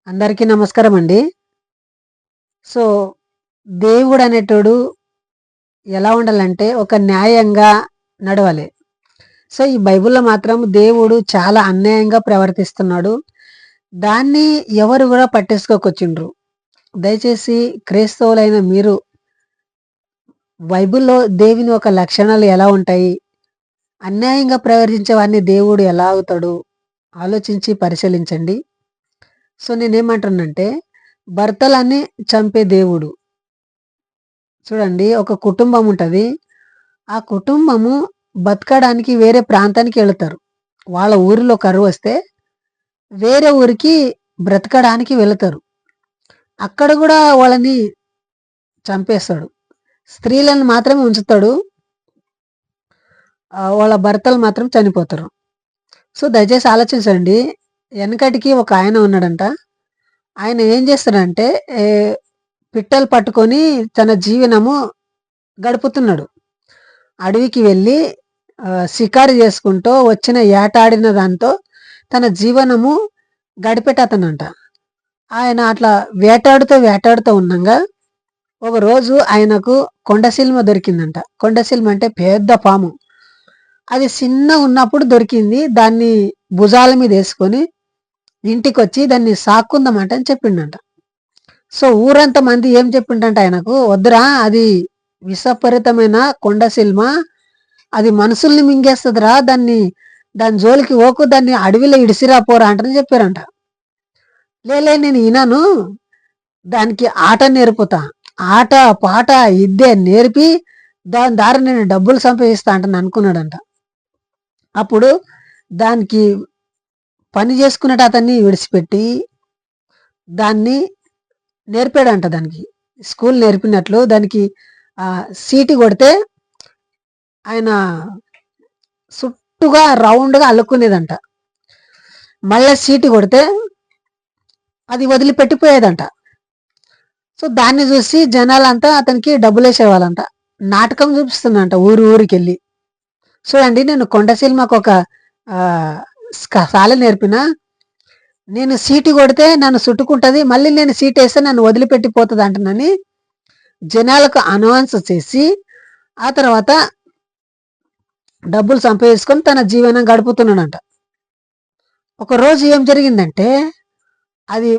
అందరికీ నమస్కారం అండి. సో, దేవుడు అనేటోడు ఎలా ఉండాలంటే ఒక న్యాయంగా నడవాలి. సో, ఈ బైబిల్‌లో మాత్రం దేవుడు చాలా అన్యాయంగా ప్రవర్తిస్తున్నాడు. దాన్ని ఎవరు గూడా పట్టించుకోకొచ్చిండ్రు. దయచేసి క్రైస్తవులైన మీరు బైబిల్‌లో దేవుని యొక్క లక్షణాలు ఎలా ఉంటాయి? అన్యాయంగా ప్రవర్తించే వాడిని దేవుడు ఎలా అవుతాడు? ఆలోచించి పరిశీలించండి. సో, నేనేమంటున్నానంటే భర్తలని చంపే దేవుడు. చూడండి, ఒక కుటుంబం ఉంటది. ఆ కుటుంబము బతకడానికి వేరే ప్రాంతానికి ఎళ్తారు. వాళ్ళ ఊరిలో కరువొస్తే వేరే ఊరికి బ్రతకడానికి వెళతారు. అక్కడ గూడా వాళ్ళని చంపేస్తాడు. స్త్రీలను మాత్రమే ఉంచుతాడు. వాళ్ళ భర్తలు మాత్రం చనిపోతారు. సో, దయచేసి ఆలోచించండి. ఎనకటికి ఒక ఆయన ఉన్నాడంట. ఆయన ఏం చేస్తాడంటే ఏ పిట్టలు పట్టుకొని తన జీవనము గడుపుతున్నాడు. అడవికి వెళ్ళి షికారు చేసుకుంటూ వచ్చిన ఏటాడిన దాంతో తన జీవనము గడిపేటతనంట. ఆయన అట్లా వేటాడుతూ ఉండంగా ఒకరోజు ఆయనకు కొండసిల్మ దొరికిందంట. కొండసిల్మ అంటే పెద్ద పాము. అది చిన్నగున్నప్పుడు దొరికింది. దాన్ని భుజాల మీద యేసుకొని ఇంటికొచ్చి దాన్ని సాక్కుందామంట అని చెప్పిండంట. సో, ఊరంతా మంది ఏం చెప్పిండంట ఆయనకు, "వద్దురా, అది విషపూరితమైన కొండసిల్మ. అది మనుషుల్ని మింగేస్తదిరా. దాని జోలికి పోకు. దాన్ని అడవిలో ఇడిసిరా పోరా" అంటని చెప్పారంట. "లేలే, నేను ఇనను. దానికి ఆట నేర్పుతా. ఆట, పాట, ఇద్దే నేర్పి దాని ద్వారా నేను డబ్బులు సంపాదిస్తా" అంటని అనుకున్నాడంట. అప్పుడు దానికి పని చేసుకునేటతన్ని విడిచిపెట్టి దాన్ని నేర్పాడంట దానికి. స్కూల్ నేర్పినట్లు దానికి సీటీ కొడితే ఆయన చుట్టుగా రౌండ్‌గా అల్లుకునేదంట. మళ్ళా సీటీ కొడితే అది వదిలిపెట్టిపోయేదంట. సో, దాన్ని చూసి జనాలంతా అతనికి డబ్బులేసేవాళ్ళంట. నాటకం చూపిస్తుండంట ఊరికెళ్ళి. చూడండి, నేను కొండసిల్మకొక ఆహ్, సాలె నేర్పినా. నేను సీటీ కొడితే నన్ను చుట్టుకుంటది. మళ్ళీ నేను సీటేస్తే నన్ను వదిలిపెట్టిపోతదంటనని జనాలకు అనౌన్స్ చేసి, ఆ తర్వాత డబ్బులు సంపాదించుకొని తన జీవనం గడుపుతున్నాడంట. ఒకరోజు ఏం జరిగిందంటే, అది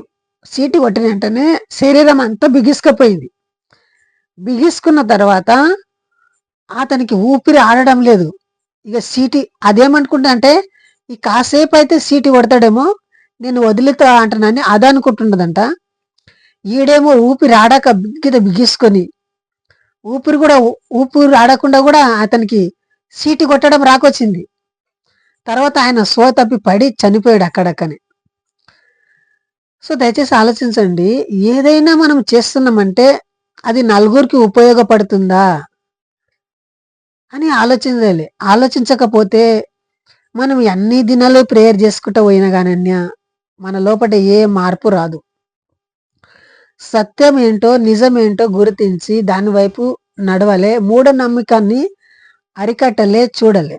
సీటీ కొట్టిన వెంటనే శరీరం అంతా బిగుసుకుపోయింది. బిగుసుకున్న తర్వాత అతనికి ఊపిరి ఆడడం లేదు. ఇక సీటీ అదేమనుకుంటదంటే, ఈ కాసేపయితే సీటీ కొడతాడేమో, నేను వదులుతా అంటనని అదనుకుంటున్నదంట. ఈడేమో ఊపిరి ఆడక బిగిసుకొని, ఊపిరి ఆడకుండా గూడా అతనికి సీటీ కొట్టడం రాకొచ్చింది. తర్వాత ఆయన స్పృహ తప్పి పడి చనిపోయాడు అక్కడక్కనే. సో, దయచేసి ఆలోచించండి. ఏదైనా మనం చేస్తున్నామంటే అది నలుగురికి ఉపయోగపడుతుందా అని ఆలోచించాలి. ఆలోచించకపోతే మనం ఎన్ని దినాలు ప్రేయర్ చేసుకుంటూ పోయినా గానన్య మన లోపట ఏ మార్పు రాదు. సత్యమేంటో, నిజమేంటో గుర్తించి దాని వైపు నడవలే. మూఢనమ్మకాన్ని అరికట్టలే, చూడలే.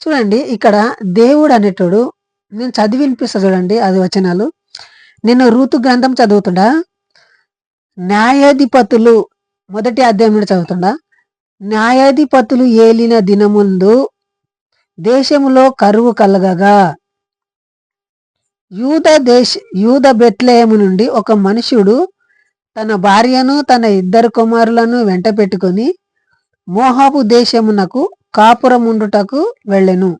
చూడండి, ఇక్కడ దేవుడు అనేటోడు, నేను చదివి వినిపిస్తా చూడండి అది వచనాలు. నేను రూతు గ్రంథం చదువుతుండా, న్యాయాధిపతులు మొదటి అధ్యాయం నుండి చదువుతుండా. న్యాయాధిపతులు ఏలిన దినముందు దేశములో కరువు కలగగా యూద బెత్లెహేము నుండి ఒక మనుష్యుడు తన భార్యను తన 2 కుమారులను వెంట పెట్టుకొని మోహాబు దేశమునకు కాపురముండుటకు వెళ్ళెను.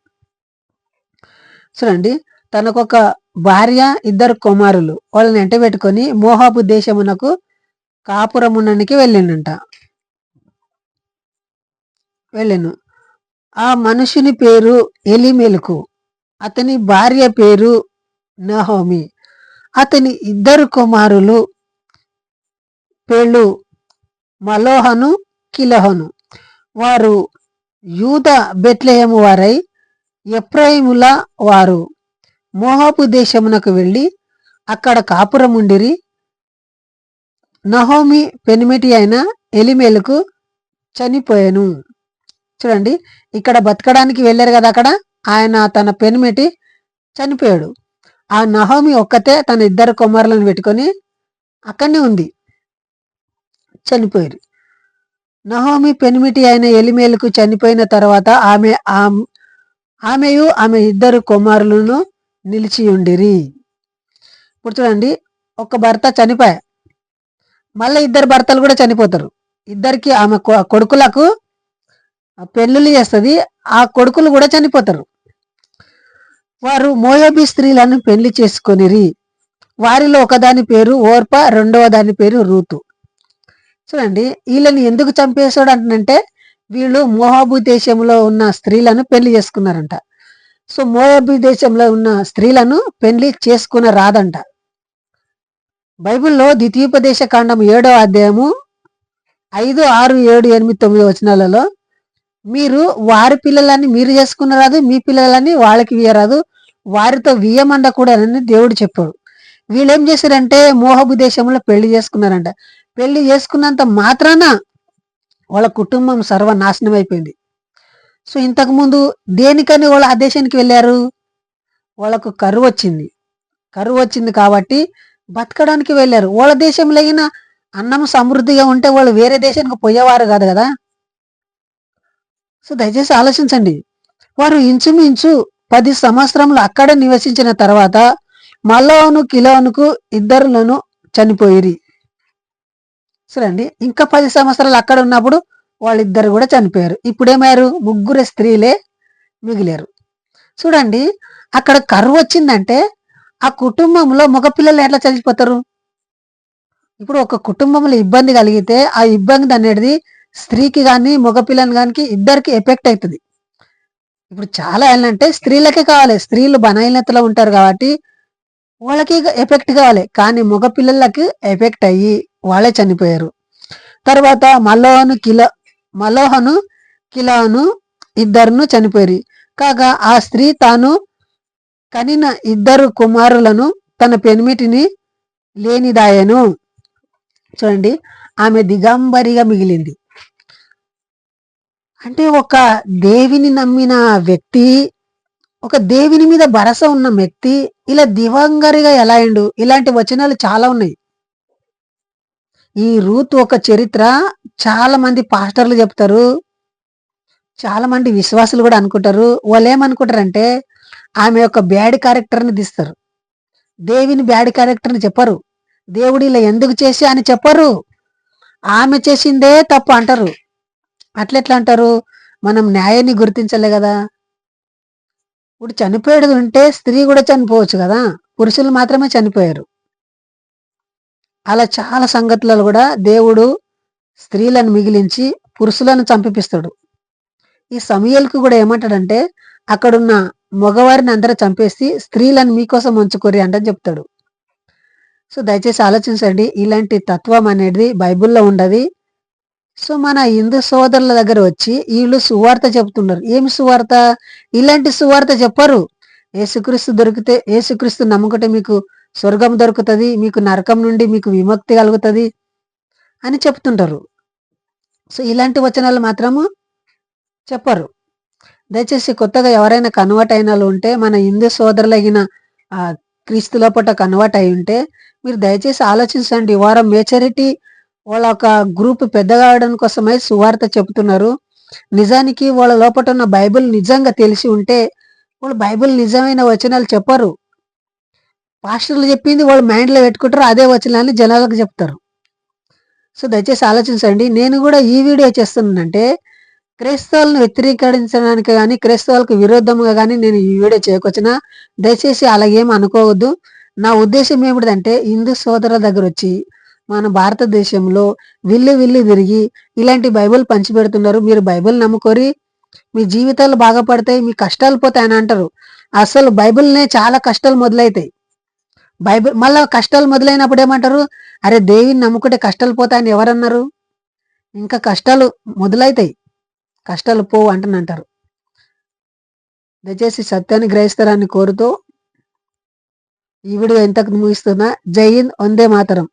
చూడండి, తనకొక భార్య, 2 కుమారులు, వాళ్ళని వెంట పెట్టుకొని మోహాబు దేశమునకు కాపురముండనికి వెళ్ళెను. ఆ మనుషుని పేరు ఎలీమెలకు. అతని భార్య పేరు నహోమి. అతని 2 కుమారులు పేర్లు మలోహను, కిలహను. వారు యూద బెత్లెహేము వారై ఎఫ్రాయిముల వారు. మోహాబు దేశమునకు వెళ్ళి అక్కడ కాపురముండిరి. నహోమి పెనిమిటి అయిన ఎలీమెలకు చనిపోయెను. చూడండి, ఇక్కడ బతకడానికి వెళ్ళారు కదా, అక్కడ ఆయన తన పెనిమిటి చనిపోయాడు. ఆ నహోమి ఒక్కతే తన ఇద్దరు కుమారులను పెట్టుకొని అక్కడనే ఉంది, చనిపోయారు. నహోమి పెనిమిటి అయిన ఎలిమేలకు చనిపోయిన తర్వాత ఆమెయు ఆమె ఇద్దరు కుమారులను నిలిచి ఉండిరి. ఇప్పుడు చూడండి, ఒక భర్త చనిపోయా, మళ్ళీ ఇద్దరు భర్తలు కూడా చనిపోతారు. ఇద్దరికి ఆమె కొడుకులకు పెళ్ళిళ్ళు చేస్తుంది, ఆ కొడుకులు కూడా చనిపోతారు. వారు మోయాబీ స్త్రీలను పెళ్లి చేసుకొనిరి. వారిలో ఒకదాని పేరు ఓర్ప, రెండవ దాని పేరు రూతు. చూడండి, వీళ్ళని ఎందుకు చంపేశాడు అంటే వీళ్ళు మోయాబు దేశంలో ఉన్న స్త్రీలను పెళ్లి చేసుకున్నారంట. సో మోయాబు దేశంలో ఉన్న స్త్రీలను పెళ్లి చేసుకున్న రాదంట. బైబిల్లో ద్వితీయోపదేశ కాండం 7వ అధ్యాయము 5, 6, 7, 8, 9 వచనాలలో మీరు వారి పిల్లలని మీరు చేసుకున్న రాదు, మీ పిల్లలని వాళ్ళకి వీయరాదు, వారితో వీయమండకూడదని దేవుడు చెప్పాడు. వీళ్ళేం చేశారంటే మోయాబు దేశంలో పెళ్లి చేసుకున్నారంట. పెళ్లి చేసుకున్నంత మాత్రాన వాళ్ళ కుటుంబం సర్వనాశనం అయిపోయింది. సో ఇంతకుముందు దేనికని వాళ్ళు ఆ దేశానికి వెళ్ళారు? వాళ్ళకు కరువు వచ్చింది కాబట్టి బతకడానికి వెళ్ళారు. వాళ్ళ దేశంలో అయినా అన్నం సమృద్ధిగా ఉంటే వాళ్ళు వేరే దేశానికి పోయేవారు కాదు కదా. సో దయచేసి ఆలోచించండి. వారు ఇంచుమించు 10 సంవత్సరములు అక్కడ నివసించిన తర్వాత మల్లోను కిలోనుకు ఇద్దరులను చనిపోయిరి. చూడండి, ఇంకా 10 సంవత్సరాలు అక్కడ ఉన్నప్పుడు వాళ్ళిద్దరు కూడా చనిపోయారు. ఇప్పుడేమయ్యారు? 3 స్త్రీలే మిగిలారు. చూడండి, అక్కడ కరువు వచ్చిందంటే ఆ కుటుంబంలో మగపిల్లలు ఎట్లా చనిపోతారు? ఇప్పుడు ఒక కుటుంబంలో ఇబ్బంది కలిగితే ఆ ఇబ్బంది అనేది స్త్రీకి కానీ మగపిల్లని కానీ ఇద్దరికి ఎఫెక్ట్ అవుతుంది. ఇప్పుడు చాలా ఏంటంటే స్త్రీలకే కావాలి, స్త్రీలు బలహీనతలో ఉంటారు కాబట్టి వాళ్ళకి ఎఫెక్ట్ కావాలి, కానీ మగపిల్లలకి ఎఫెక్ట్ అయ్యి వాళ్ళే చనిపోయారు. తర్వాత మలోహను కిలాను ఇద్దరును చనిపోయారు. కాగా ఆ స్త్రీ తాను కనిన ఇద్దరు కుమారులను తన పెనిమిటిని లేనిదాయను. చూడండి, ఆమె దిగంబరిగా మిగిలింది. అంటే ఒక దేవిని నమ్మిన వ్యక్తి, ఒక దేవుని మీద భరోసా ఉన్న వ్యక్తి ఇలా దివంగరిగా ఎలా అయిండు? ఇలాంటి వచనాలు చాలా ఉన్నాయి. ఈ రూత్ ఒక చరిత్ర చాలా మంది పాస్టర్లు చెప్తారు, చాలా మంది విశ్వాసులు కూడా అనుకుంటారు. వాళ్ళు ఏమనుకుంటారంటే ఆమె యొక్క బ్యాడ్ క్యారెక్టర్ని తీస్తారు, దేవిని బ్యాడ్ క్యారెక్టర్ని చెప్పరు, దేవుడు ఇలా ఎందుకు చేసి అని చెప్పరు, ఆమె చేసిందే తప్పు అంటారు. అట్లెట్లా అంటారు? మనం న్యాయాన్ని గుర్తించలే కదా. ఇప్పుడు చనిపోయేది ఉంటే స్త్రీ కూడా చనిపోవచ్చు కదా, పురుషులు మాత్రమే చనిపోయారు. అలా చాలా సంగతులలో కూడా దేవుడు స్త్రీలను మిగిలించి పురుషులను చంపిపిస్తాడు. ఈ సమూయేలుకు కూడా ఏమంటాడంటే అక్కడున్న మగవారిని అందరూ చంపేసి స్త్రీలను మీకోసం ఉంచుకోరి అంటని చెప్తాడు. సో దయచేసి ఆలోచించండి, ఇలాంటి తత్వం అనేది బైబిల్లో ఉండదు. సో మన హిందూ సోదరుల దగ్గర వచ్చి వీళ్ళు సువార్త చెప్తున్నారు. ఏమి సువార్త? ఇలాంటి సువార్త చెప్పరు. యేసుక్రీస్తు నమ్ముకుంటే మీకు స్వర్గం దొరుకుతుంది, మీకు నరకం నుండి మీకు విముక్తి కలుగుతుంది అని చెప్తుంటారు. సో ఇలాంటి వచనాలు మాత్రము చెప్పరు. దయచేసి కొత్తగా ఎవరైనా కన్వర్ట్ అయిన వాళ్ళు ఉంటే, మన హిందూ సోదరులగిన క్రీస్తు లోపల కన్వర్ట్ అయి ఉంటే మీరు దయచేసి ఆలోచించండి. వారం మేచరిటీ వాళ్ళ ఒక గ్రూప్ పెద్దగా అవడం కోసమై సువార్త చెబుతున్నారు. నిజానికి వాళ్ళ లోపల ఉన్న బైబిల్ నిజంగా తెలిసి ఉంటే వాళ్ళు బైబిల్ నిజమైన వచనాలు చెప్పరు. పాస్టర్లు చెప్పింది వాళ్ళు మైండ్లో పెట్టుకుంటారు, అదే వచనాన్ని జనాలకు చెప్తారు. సో దయచేసి ఆలోచించండి. నేను కూడా ఈ వీడియో చేస్తున్నానంటే క్రైస్తవులను వ్యతిరేకించడానికి కానీ క్రైస్తవులకు విరోధంగా కానీ నేను ఈ వీడియో చేయకొచ్చినా దయచేసి అలాగేం అనుకోవద్దు. నా ఉద్దేశం ఏమిటంటే హిందూ సోదరుల దగ్గర వచ్చి మన భారతదేశంలో విల్లి తిరిగి ఇలాంటి బైబిల్ పంచిపెడుతున్నారు. మీరు బైబిల్ నమ్ముకోరి, మీ జీవితాలు బాగుపడతాయి, మీ కష్టాలు పోతాయని అంటారు. అసలు బైబిల్నే చాలా కష్టాలు మొదలవుతాయి. మళ్ళీ కష్టాలు మొదలైనప్పుడు ఏమంటారు? అరే దేవిని నమ్ముకుంటే కష్టాలు పోతాయని ఎవరన్నారు? ఇంకా కష్టాలు మొదలవుతాయి, కష్టాలు పోవు అంటారు. దయచేసి సత్యాన్ని గ్రహిస్తారని కోరుతూ ఈ వీడియో ఎంతకు ముగిస్తున్నా. జై హింద్, వందే మాతరం.